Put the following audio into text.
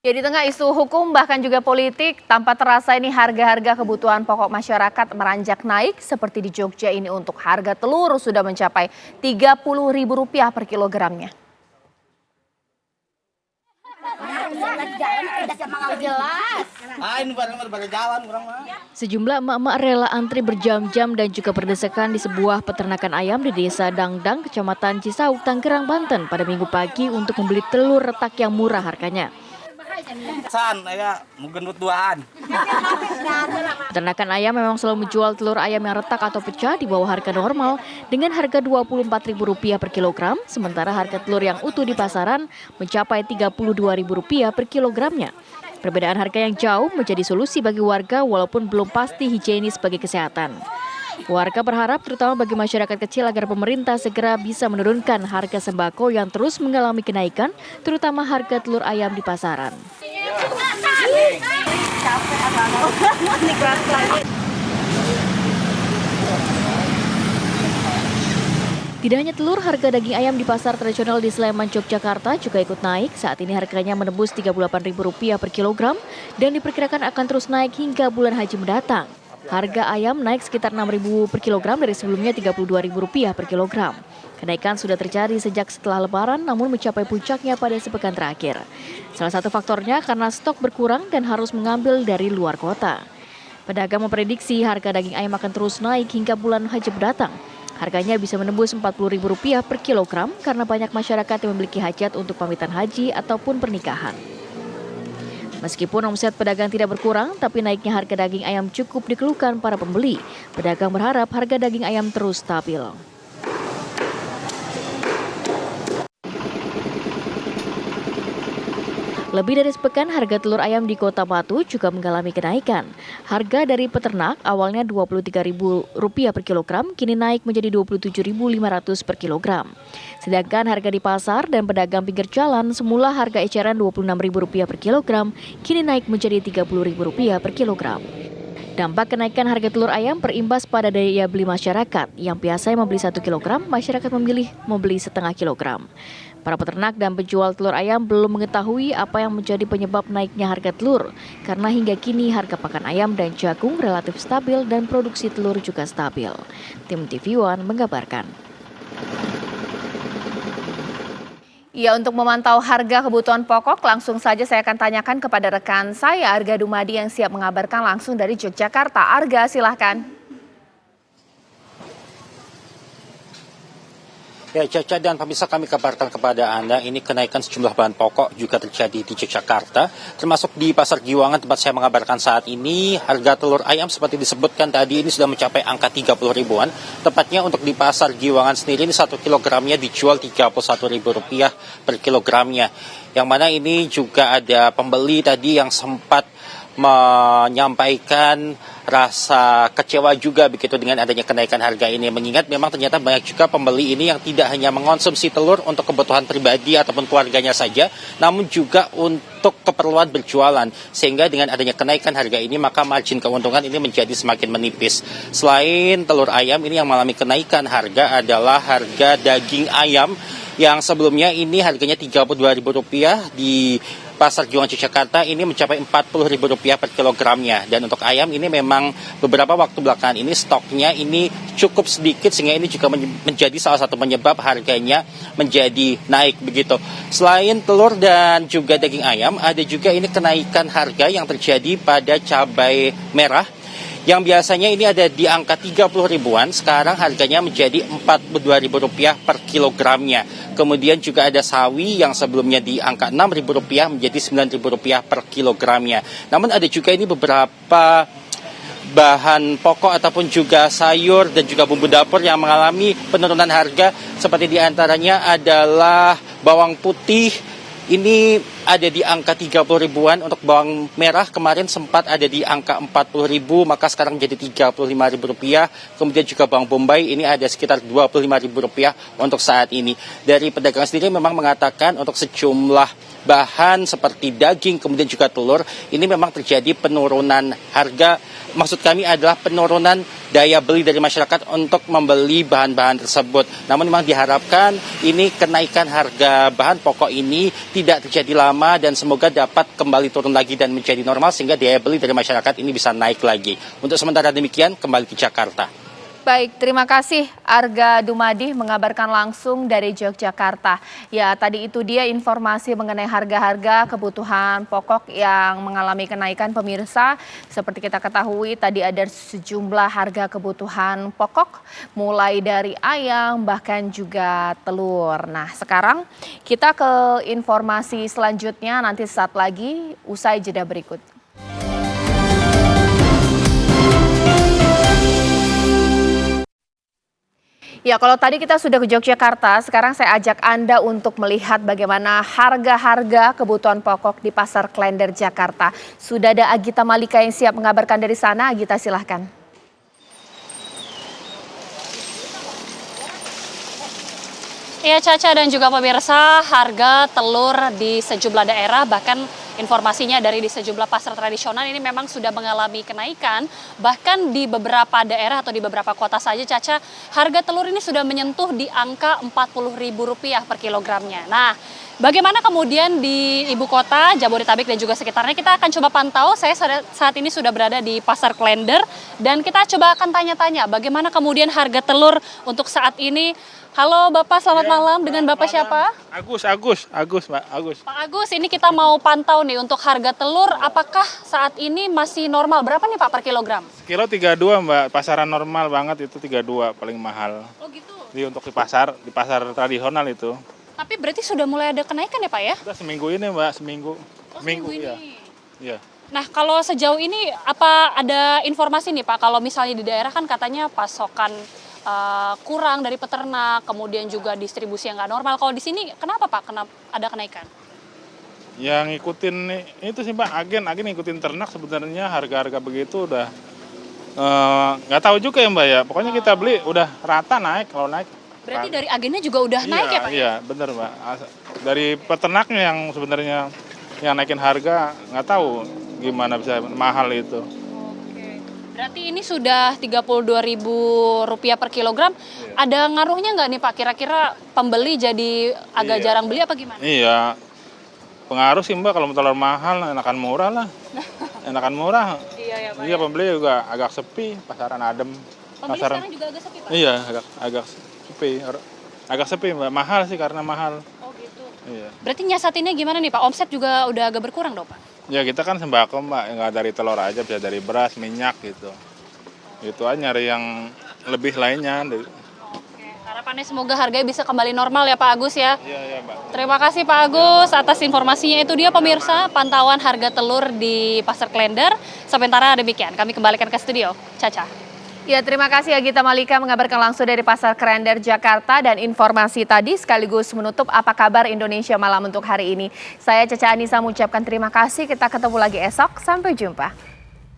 Ya, di tengah isu hukum bahkan juga politik, tanpa terasa ini harga-harga kebutuhan pokok masyarakat meranjak naik seperti di Jogja ini untuk harga telur sudah mencapai Rp30.000 per kilogramnya. Sejumlah emak-emak rela antri berjam-jam dan juga berdesakan di sebuah peternakan ayam di Desa Dangdang, Kecamatan Cisauk, Tangerang, Banten pada Minggu pagi untuk membeli telur retak yang murah harganya. Peternakan ayam memang selalu menjual telur ayam yang retak atau pecah di bawah harga normal dengan harga Rp24.000 per kilogram, sementara harga telur yang utuh di pasaran mencapai Rp32.000 per kilogramnya. Perbedaan harga yang jauh menjadi solusi bagi warga walaupun belum pasti higienis bagi kesehatan. Warga berharap terutama bagi masyarakat kecil agar pemerintah segera bisa menurunkan harga sembako yang terus mengalami kenaikan, terutama harga telur ayam di pasaran. Tidak hanya telur, harga daging ayam di pasar tradisional di Sleman, Yogyakarta juga ikut naik. Saat ini harganya menembus Rp38.000 per kilogram dan diperkirakan akan terus naik hingga bulan haji mendatang. Harga ayam naik sekitar Rp6.000 per kilogram dari sebelumnya Rp32.000 per kilogram. Kenaikan sudah terjadi sejak setelah Lebaran namun mencapai puncaknya pada sepekan terakhir. Salah satu faktornya karena stok berkurang dan harus mengambil dari luar kota. Pedagang memprediksi harga daging ayam akan terus naik hingga bulan haji mendatang. Harganya bisa menembus Rp40.000 per kilogram karena banyak masyarakat yang memiliki hajat untuk pamitan haji ataupun pernikahan. Meskipun omset pedagang tidak berkurang, tapi naiknya harga daging ayam cukup dikeluhkan para pembeli. Pedagang berharap harga daging ayam terus stabil. Lebih dari sepekan, harga telur ayam di Kota Batu juga mengalami kenaikan. Harga dari peternak awalnya Rp23.000 per kilogram, kini naik menjadi Rp27.500 per kilogram. Sedangkan harga di pasar dan pedagang pinggir jalan semula harga eceran Rp26.000 per kilogram, kini naik menjadi Rp30.000 per kilogram. Dampak kenaikan harga telur ayam berimbas pada daya beli masyarakat. Yang biasanya membeli 1 kilogram, masyarakat memilih membeli setengah kilogram. Para peternak dan penjual telur ayam belum mengetahui apa yang menjadi penyebab naiknya harga telur. Karena hingga kini harga pakan ayam dan jagung relatif stabil dan produksi telur juga stabil. Tim TV One mengabarkan. Ya, untuk memantau harga kebutuhan pokok, langsung saja saya akan tanyakan kepada rekan saya, Arga Dumadi, yang siap mengabarkan langsung dari Yogyakarta. Arga, silahkan. Ya, Caca dan pemirsa, kami kabarkan kepada Anda ini kenaikan sejumlah bahan pokok juga terjadi di Yogyakarta, termasuk di Pasar Giwangan tempat saya mengabarkan saat ini. Harga telur ayam seperti disebutkan tadi ini sudah mencapai angka 30 ribuan. Tepatnya untuk di Pasar Giwangan sendiri ini 1 kilogramnya dijual Rp31.000 per kilogramnya. Yang mana ini juga ada pembeli tadi yang sempat menyampaikan rasa kecewa juga begitu dengan adanya kenaikan harga ini, mengingat memang ternyata banyak juga pembeli ini yang tidak hanya mengonsumsi telur untuk kebutuhan pribadi ataupun keluarganya saja, namun juga untuk keperluan berjualan, sehingga dengan adanya kenaikan harga ini maka margin keuntungan ini menjadi semakin menipis. Selain telur ayam, ini yang mengalami kenaikan harga adalah harga daging ayam yang sebelumnya ini harganya Rp32.000 di Pasar Giwangan Yogyakarta ini mencapai Rp40.000 per kilogramnya. Dan untuk ayam ini memang beberapa waktu belakangan ini stoknya ini cukup sedikit, sehingga ini juga menjadi salah satu penyebab harganya menjadi naik begitu. Selain telur dan juga daging ayam, ada juga ini kenaikan harga yang terjadi pada cabai merah, yang biasanya ini ada di angka 30 ribuan, sekarang harganya menjadi Rp42.000 per kilogramnya. Kemudian juga ada sawi yang sebelumnya di angka Rp6.000 menjadi Rp9.000 per kilogramnya. Namun ada juga ini beberapa bahan pokok ataupun juga sayur dan juga bumbu dapur yang mengalami penurunan harga, seperti diantaranya adalah bawang putih. Ini ada di angka 30 ribuan. Untuk bawang merah kemarin sempat ada di angka 40 ribu, maka sekarang jadi Rp35.000. Kemudian juga bawang bombay ini ada sekitar Rp25.000 untuk saat ini. Dari pedagang sendiri memang mengatakan untuk sejumlah bahan seperti daging, kemudian juga telur, ini memang terjadi penurunan harga. Maksud kami adalah penurunan daya beli dari masyarakat untuk membeli bahan-bahan tersebut. Namun memang diharapkan ini kenaikan harga bahan pokok ini tidak terjadi lama dan semoga dapat kembali turun lagi dan menjadi normal sehingga daya beli dari masyarakat ini bisa naik lagi. Untuk sementara demikian, kembali ke Jakarta. Baik, terima kasih Arga Dumadi mengabarkan langsung dari Yogyakarta. Ya, tadi itu dia informasi mengenai harga-harga kebutuhan pokok yang mengalami kenaikan pemirsa. Seperti kita ketahui tadi ada sejumlah harga kebutuhan pokok mulai dari ayam bahkan juga telur. Nah, sekarang kita ke informasi selanjutnya nanti saat lagi usai jeda berikut. Ya, kalau tadi kita sudah ke Yogyakarta, sekarang saya ajak Anda untuk melihat bagaimana harga-harga kebutuhan pokok di Pasar Klender, Jakarta. Sudah ada Agita Malika yang siap mengabarkan dari sana. Agita, silahkan. Ya, Caca dan juga pemirsa, harga telur di sejumlah daerah bahkan informasinya dari di sejumlah pasar tradisional ini memang sudah mengalami kenaikan. Bahkan di beberapa daerah atau di beberapa kota saja, Caca, harga telur ini sudah menyentuh di angka Rp40.000 per kilogramnya. Nah, bagaimana kemudian di ibu kota, Jabodetabek dan juga sekitarnya, kita akan coba pantau. Saya saat ini sudah berada di Pasar Klender dan kita coba akan tanya-tanya bagaimana kemudian harga telur untuk saat ini. Halo Bapak, selamat malam. Dengan Bapak siapa? Agus, Mbak, Agus. Pak Agus, ini kita mau pantau nih untuk harga telur, apakah saat ini masih normal? Berapa nih Pak per kilogram? Kilo 32, Mbak. Pasaran normal banget itu 32 paling mahal. Oh gitu. Jadi untuk di pasar tradisional itu. Tapi berarti sudah mulai ada kenaikan ya Pak ya? Udah seminggu ini, Mbak, seminggu. Seminggu ini. Ya. Iya. Nah, kalau sejauh ini apa ada informasi nih Pak, kalau misalnya di daerah kan katanya pasokan kurang dari peternak, kemudian juga distribusi yang nggak normal. Kalau di sini kenapa Pak? Kenapa ada kenaikan? Yang ngikutin itu sih Mbak, agen ngikutin ternak sebenarnya harga-harga begitu udah nggak tahu juga ya Mbak ya. Pokoknya kita beli udah rata naik kalau naik. Berarti dari agennya juga udah naik ya Pak? Iya, bener Mbak. Dari peternaknya yang sebenarnya yang naikin harga nggak tahu gimana bisa mahal itu. Berarti ini sudah Rp32.000 per kilogram. Ada ngaruhnya nggak nih Pak? Kira-kira pembeli jadi agak jarang beli apa gimana? Iya, pengaruh sih Mbak kalau telur mahal, enakan murah lah. Enakan murah. Iya ya Pak. Iya, pembeli juga agak sepi, pasaran adem. Pembeli sekarang juga agak sepi Pak? Iya, agak sepi. Agak sepi Mbak, mahal sih karena mahal. Oh gitu. Iya. Berarti nyiasatinnya gimana nih Pak? Omset juga udah agak berkurang dong Pak? Ya kita kan sembako Mbak, nggak dari telur aja, bisa dari beras, minyak gitu. Itu aja nyari yang lebih lainnya. Oke, harapannya semoga harganya bisa kembali normal ya Pak Agus ya. Iya Mbak. Terima kasih Pak Agus atas informasinya. Itu dia pemirsa pantauan harga telur di Pasar Klender. Sementara demikian, kami kembalikan ke studio. Caca. Ya, terima kasih Agita Malika mengabarkan langsung dari Pasar Klender, Jakarta. Dan informasi tadi sekaligus menutup apa kabar Indonesia Malam untuk hari ini. Saya Caca Anissa mengucapkan terima kasih. Kita ketemu lagi esok. Sampai jumpa.